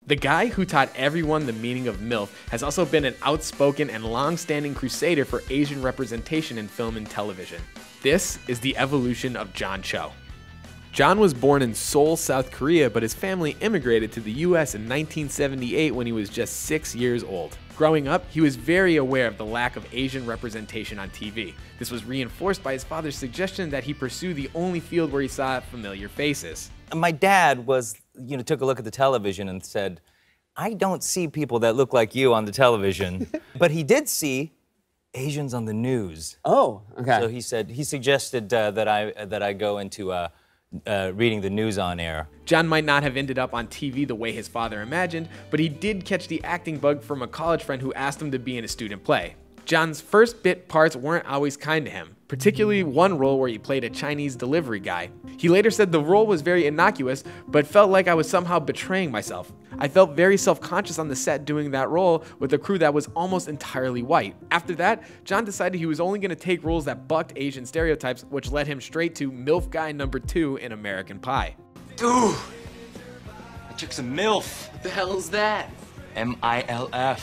The guy who taught everyone the meaning of MILF has also been an outspoken and long-standing crusader for Asian representation in film and television. This is the evolution of John Cho. John was born in Seoul, South Korea, but his family immigrated to the US in 1978 when he was just 6 years old. Growing up, he was very aware of the lack of Asian representation on TV. This was reinforced by his father's suggestion that he pursue the only field where he saw familiar faces. My dad took a look at the television and said, I don't see people that look like you on the television. But he did see Asians on the news. Oh, okay. So he suggested that I go into reading the news on air. John might not have ended up on TV the way his father imagined, but he did catch the acting bug from a college friend who asked him to be in a student play. John's first bit parts weren't always kind to him, particularly one role where he played a Chinese delivery guy. He later said the role was very innocuous, but felt like I was somehow betraying myself. I felt very self-conscious on the set doing that role with a crew that was almost entirely white. After that, John decided he was only going to take roles that bucked Asian stereotypes, which led him straight to MILF guy number 2 in American Pie. Dude, I took some MILF. What the hell's that? MILF.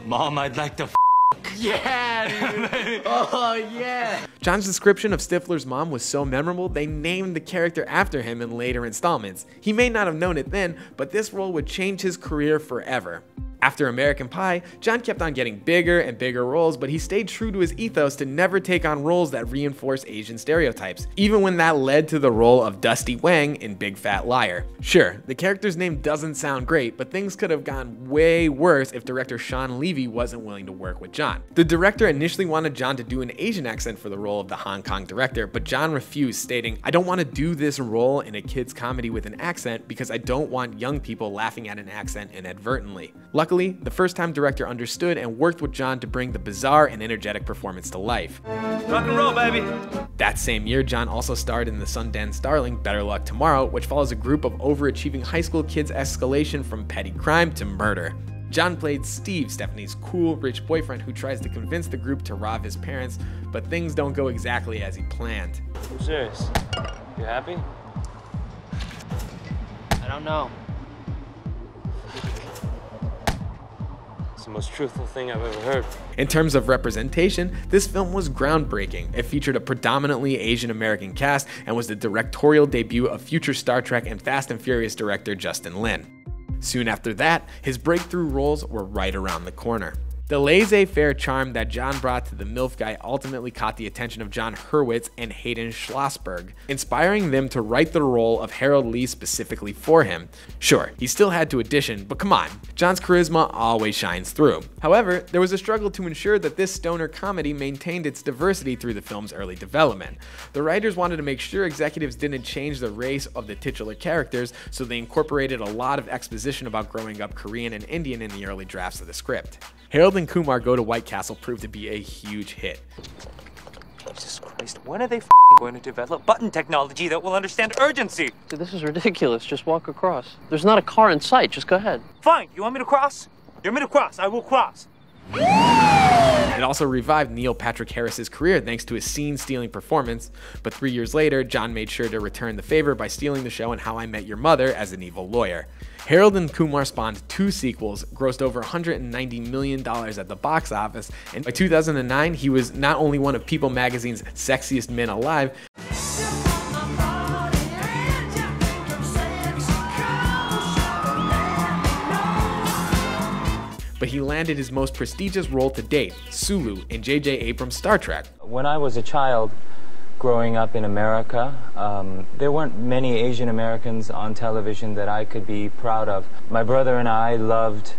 Mom, I'd like to Yeah, dude. Oh, yeah. John's description of Stifler's mom was so memorable, they named the character after him in later installments. He may not have known it then, but this role would change his career forever. After American Pie, John kept on getting bigger and bigger roles, but he stayed true to his ethos to never take on roles that reinforce Asian stereotypes, even when that led to the role of Dusty Wang in Big Fat Liar. Sure, the character's name doesn't sound great, but things could have gone way worse if director Sean Levy wasn't willing to work with John. The director initially wanted John to do an Asian accent for the role of the Hong Kong director, but John refused, stating, I don't want to do this role in a kid's comedy with an accent because I don't want young people laughing at an accent inadvertently. Luckily, the first-time director understood and worked with John to bring the bizarre and energetic performance to life. rock and roll, baby. That same year, John also starred in the Sundance darling Better Luck Tomorrow, which follows a group of overachieving high school kids' escalation from petty crime to murder. John played Steve, Stephanie's cool, rich boyfriend who tries to convince the group to rob his parents, but things don't go exactly as he planned. I'm serious. You happy? I don't know. It's the most truthful thing I've ever heard. In terms of representation, this film was groundbreaking. It featured a predominantly Asian American cast and was the directorial debut of future Star Trek and Fast and Furious director Justin Lin. Soon after that, his breakthrough roles were right around the corner. The laissez-faire charm that John brought to the MILF guy ultimately caught the attention of John Hurwitz and Hayden Schlossberg, inspiring them to write the role of Harold Lee specifically for him. Sure, he still had to audition, but come on, John's charisma always shines through. However, there was a struggle to ensure that this stoner comedy maintained its diversity through the film's early development. The writers wanted to make sure executives didn't change the race of the titular characters, so they incorporated a lot of exposition about growing up Korean and Indian in the early drafts of the script. Harold and Kumar Go to White Castle proved to be a huge hit. Jesus Christ, when are they going to develop button technology that will understand urgency? Dude, this is ridiculous. Just walk across. There's not a car in sight. Just go ahead. Fine, you want me to cross? You want me to cross? I will cross. It also revived Neil Patrick Harris's career thanks to his scene-stealing performance, but 3 years later, John made sure to return the favor by stealing the show in How I Met Your Mother as an evil lawyer. Harold and Kumar spawned 2 sequels, grossed over $190 million at the box office, and by 2009, he was not only one of People magazine's sexiest men alive, but he landed his most prestigious role to date, Sulu, in J.J. Abrams' Star Trek. When I was a child growing up in America, there weren't many Asian Americans on television that I could be proud of. My brother and I loved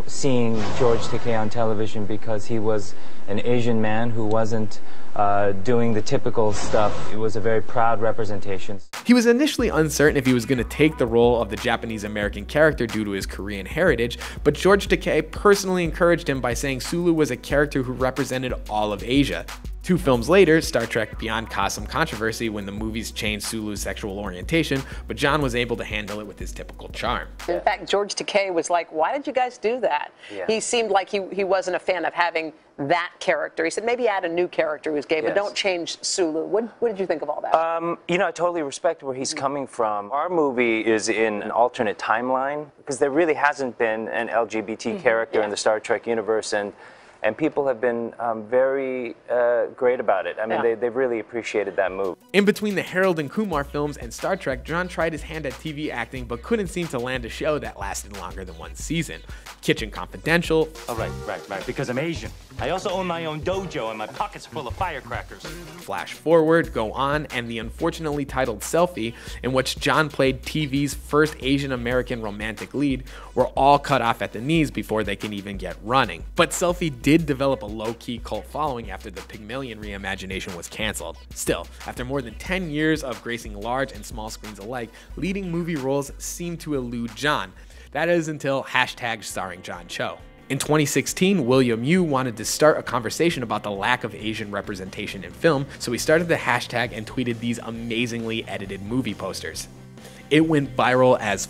seeing George Takei on television because he was an Asian man who wasn't doing the typical stuff. It was a very proud representation. He was initially uncertain if he was going to take the role of the Japanese-American character due to his Korean heritage, but George Takei personally encouraged him by saying Sulu was a character who represented all of Asia. 2 films later, Star Trek Beyond caused some controversy when the movies changed Sulu's sexual orientation, but John was able to handle it with his typical charm. In fact, George Takei was like, why did you guys do that? Yeah. He seemed like he wasn't a fan of having that character. He said, maybe add a new character who's gay, but don't change Sulu. What did you think of all that? You know, I totally respect where he's coming from. Our movie is in an alternate timeline because there really hasn't been an LGBT character in the Star Trek universe, and people have been very great about it. I mean, they've really appreciated that move. In between the Harold and Kumar films and Star Trek, John tried his hand at TV acting but couldn't seem to land a show that lasted longer than 1 season. Kitchen Confidential. Oh, right, because I'm Asian. I also own my own dojo and my pockets are full of firecrackers. Flash Forward, Go On, and the unfortunately titled Selfie, in which John played TV's first Asian American romantic lead, were all cut off at the knees before they can even get running. But Selfie did develop a low-key cult following after the Pygmalion reimagination was canceled. Still, after more than 10 years of gracing large and small screens alike, leading movie roles seemed to elude John. That is until #starring John Cho. In 2016, William Yu wanted to start a conversation about the lack of Asian representation in film, so he started the hashtag and tweeted these amazingly edited movie posters. It went viral as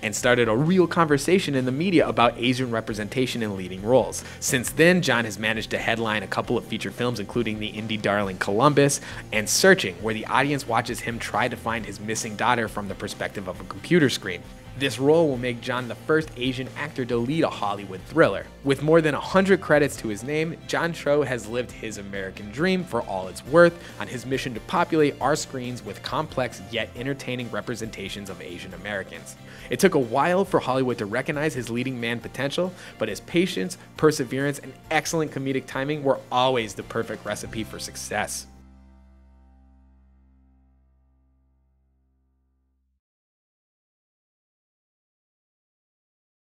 and started a real conversation in the media about Asian representation in leading roles. Since then, John has managed to headline a couple of feature films, including the indie darling Columbus and Searching, where the audience watches him try to find his missing daughter from the perspective of a computer screen. This role will make John the first Asian actor to lead a Hollywood thriller. With more than 100 credits to his name, John Cho has lived his American dream for all it's worth on his mission to populate our screens with complex yet entertaining representations of Asian Americans. It took a while for Hollywood to recognize his leading man potential, but his patience, perseverance, and excellent comedic timing were always the perfect recipe for success.